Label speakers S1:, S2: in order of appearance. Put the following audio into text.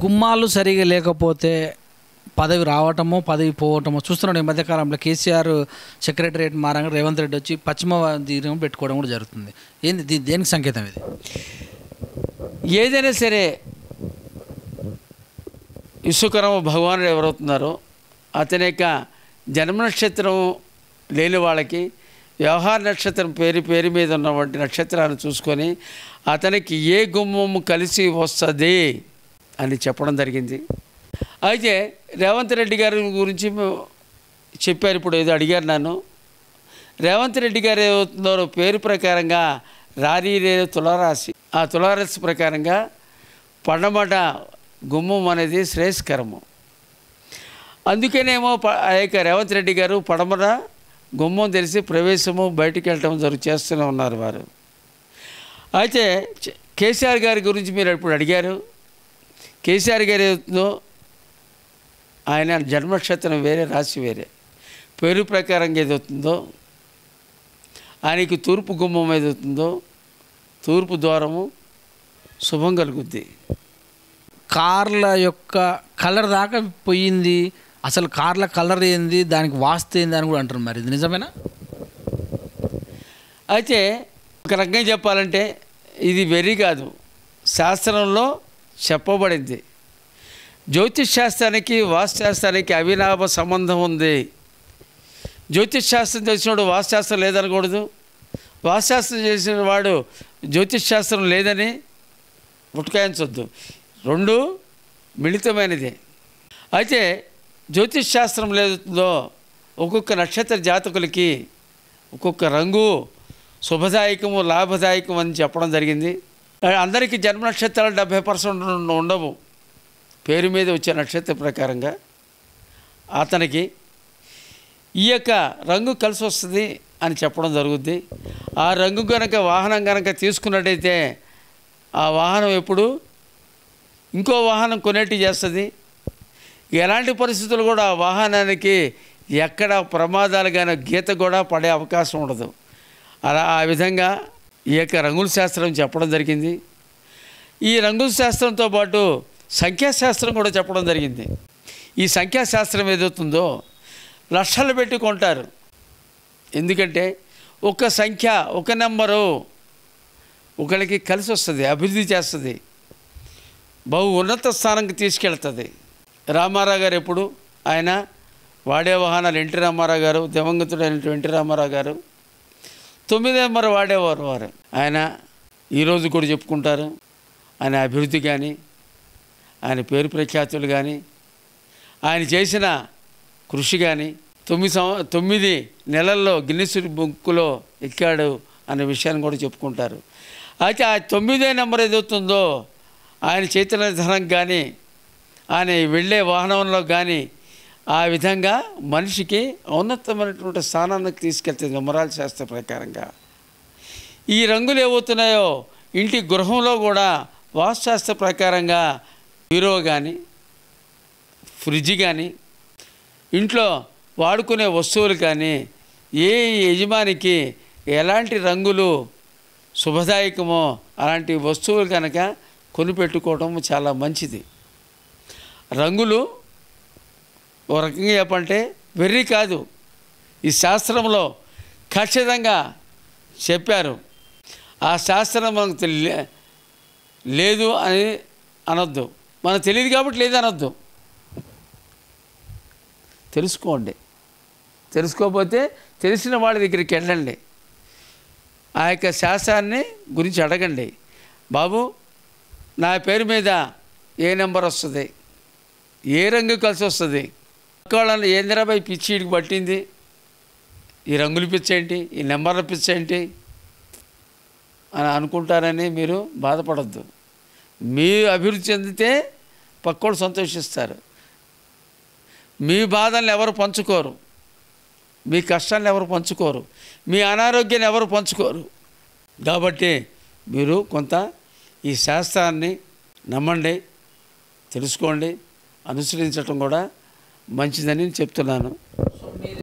S1: గుమ్మాలు సరిగా లేకపోతే పదవి రావటమో పదవి పోవటమో చూస్తున్నాడు. ఈ మధ్యకాలంలో కేసీఆర్ సెక్రటరియట్ మారంగా రేవంత్ రెడ్డి వచ్చి పశ్చిమ తీరం పెట్టుకోవడం కూడా జరుగుతుంది. ఏంది దేనికి సంకేతం ఇది?
S2: ఏదైనా సరే విశ్వకర్మ భగవానుడు ఎవరవుతున్నారో అతని యొక్క జన్మ నక్షత్రం లేని వాళ్ళకి వ్యవహార నక్షత్రం పేరు మీద ఉన్నటువంటి నక్షత్రాన్ని చూసుకొని అతనికి ఏ గుమ్మము కలిసి వస్తుంది అని చెప్పడం జరిగింది. అయితే రేవంత్ రెడ్డి గారి గురించి చెప్పారు. ఇప్పుడు ఏదో అడిగారు నన్ను. రేవంత్ రెడ్డి గారు ఏమవుతున్నారో పేరు ప్రకారంగా రారీరే తులారాశి, ఆ తులారాశి ప్రకారంగా పడమట గుమ్మం అనేది శ్రేయస్కరము. అందుకేనేమో ఆ యొక్క రేవంత్ రెడ్డి గారు పడమట గుమ్మం తెలిసి ప్రవేశము బయటికి వెళ్ళటం చేస్తూనే ఉన్నారు వారు. అయితే కేసీఆర్ గారి గురించి మీరు ఇప్పుడు అడిగారు. కేసీఆర్ గారు ఏదో ఆయన జన్మనక్షత్రం వేరే, రాశి వేరే. పేరు ప్రకారంగా ఏదవుతుందో ఆయనకి తూర్పు గుమ్మం ఏదవుతుందో తూర్పు ద్వారము శుభం కలుగుద్ది.
S1: కార్ల యొక్క కలర్ దాకా పోయింది. అసలు కార్ల కలర్ ఏంది, దానికి వాస్తు ఏంది అని కూడా అంటారు. మరి ఇది నిజమేనా?
S2: అయితే ఒక రకంగా చెప్పాలంటే ఇది వెర్రి కాదు, శాస్త్రంలో చెప్పబడింది. జ్యోతిష్ శాస్త్రానికి వాస్తుశాస్త్రానికి అవినాభ సంబంధం ఉంది. జ్యోతిష్ శాస్త్రం తెలిసినవాడు వాస్తుశాస్త్రం లేదనకూడదు, వాస్తుశాస్త్రం చేసిన వాడు జ్యోతిష్ శాస్త్రం లేదని పుట్టుకాయించొద్దు. రెండు మిళితమైనదే. అయితే జ్యోతిష్ శాస్త్రం లేదో ఒక్కొక్క నక్షత్ర జాతకులకి ఒక్కొక్క రంగు శుభదాయకము లాభదాయకం అని చెప్పడం జరిగింది. అందరికీ జన్మ నక్షత్రాలు 70% ఉండవు. పేరు మీద వచ్చే నక్షత్ర ప్రకారంగా అతనికి ఈ యొక్క రంగు కలిసి వస్తుంది అని చెప్పడం జరుగుద్ది. ఆ రంగు కనుక వాహనం కనుక తీసుకున్నట్టయితే ఆ వాహనం ఎప్పుడు ఇంకో వాహనం కొనేటి చేస్తుంది. ఎలాంటి పరిస్థితులు కూడా ఆ వాహనానికి ఎక్కడ ప్రమాదాలు కానీ గీత కూడా పడే అవకాశం ఉండదు. అలా ఆ విధంగా ఈ యొక్క రంగుల శాస్త్రం చెప్పడం జరిగింది. ఈ రంగుల శాస్త్రంతో పాటు సంఖ్యాశాస్త్రం కూడా చెప్పడం జరిగింది. ఈ సంఖ్యాశాస్త్రం ఏదవుతుందో లక్షలు పెట్టి కొంటారు. ఎందుకంటే ఒక సంఖ్య, ఒక నెంబరు ఒకరికి కలిసి వస్తుంది, అభివృద్ధి చేస్తుంది, బహు ఉన్నత స్థానానికి తీసుకెళ్తుంది. రామారావు గారు ఎప్పుడు ఆయన వాడే వాహనాలు ఎన్టీ రామారావు గారు, దివంగతుడైన ఎన్టీ రామారావు గారు 9 నెంబర్ వాడేవారు వారు. ఆయన ఈరోజు కూడా చెప్పుకుంటారు. ఆయన అభివృద్ధి కానీ, ఆయన పేరు ప్రఖ్యాతులు కానీ, ఆయన చేసిన కృషి కానీ 9 నెలల్లో గిన్నిస్ బుక్లో ఎక్కాడు అనే విషయాన్ని కూడా చెప్పుకుంటారు. అయితే ఆ 9వ నెంబర్ ఏదవుతుందో ఆయన చైతన్యధనం కానీ, ఆయన వెళ్ళే వాహనంలో కానీ ఆ విధంగా మనిషికి ఔన్నతమైనటువంటి స్థానానికి తీసుకెళ్తుంది న్యూమరాల్ శాస్త్ర ప్రకారంగా. ఈ రంగులు ఏమవుతున్నాయో ఇంటి గృహంలో కూడా వాస్తుశాస్త్ర ప్రకారంగా బీరో కానీ, ఫ్రిడ్జ్ కానీ, ఇంట్లో వాడుకునే వస్తువులు కానీ ఏ యజమానికి ఎలాంటి రంగులు శుభదాయకమో అలాంటి వస్తువులు కనుక కొనిపెట్టుకోవడం చాలా మంచిది. రంగులు ఓ రకంగా చెప్పంటే వెర్రి కాదు, ఈ శాస్త్రంలో ఖచ్చితంగా చెప్పారు. ఆ శాస్త్రం మనకు లేదు అని అనొద్దు, మనకు తెలియదు కాబట్టి లేదు అనొద్దు. తెలుసుకోండి, తెలుసుకోకపోతే తెలిసిన వాళ్ళ దగ్గరికి వెళ్ళండి, ఆ యొక్క శాస్త్రాన్ని గురించి అడగండి. బాబు నా పేరు మీద ఏ నెంబర్ వస్తుంది, ఏ రంగు కలిసి వస్తుంది, వాళ్ళని ఏందిరాబాయ్ పిచ్చి ఇడికి పట్టింది, ఈ రంగులు పిచ్చేంటి, ఈ నెంబర్ల పిచ్చేంటి అని అనుకుంటారని మీరు బాధపడద్దు. మీరు అభివృద్ధి చెందితే పక్కోళ్ళు సంతోషిస్తారు. మీ బాధల్ని ఎవరు పంచుకోరు, మీ కష్టాలను ఎవరు పంచుకోరు, మీ అనారోగ్యాన్ని ఎవరు పంచుకోరు. కాబట్టి మీరు కొంత ఈ శాస్త్రాన్ని నమ్మండి, తెలుసుకోండి, అనుసరించటం కూడా మంచిదని చెప్తున్నాను.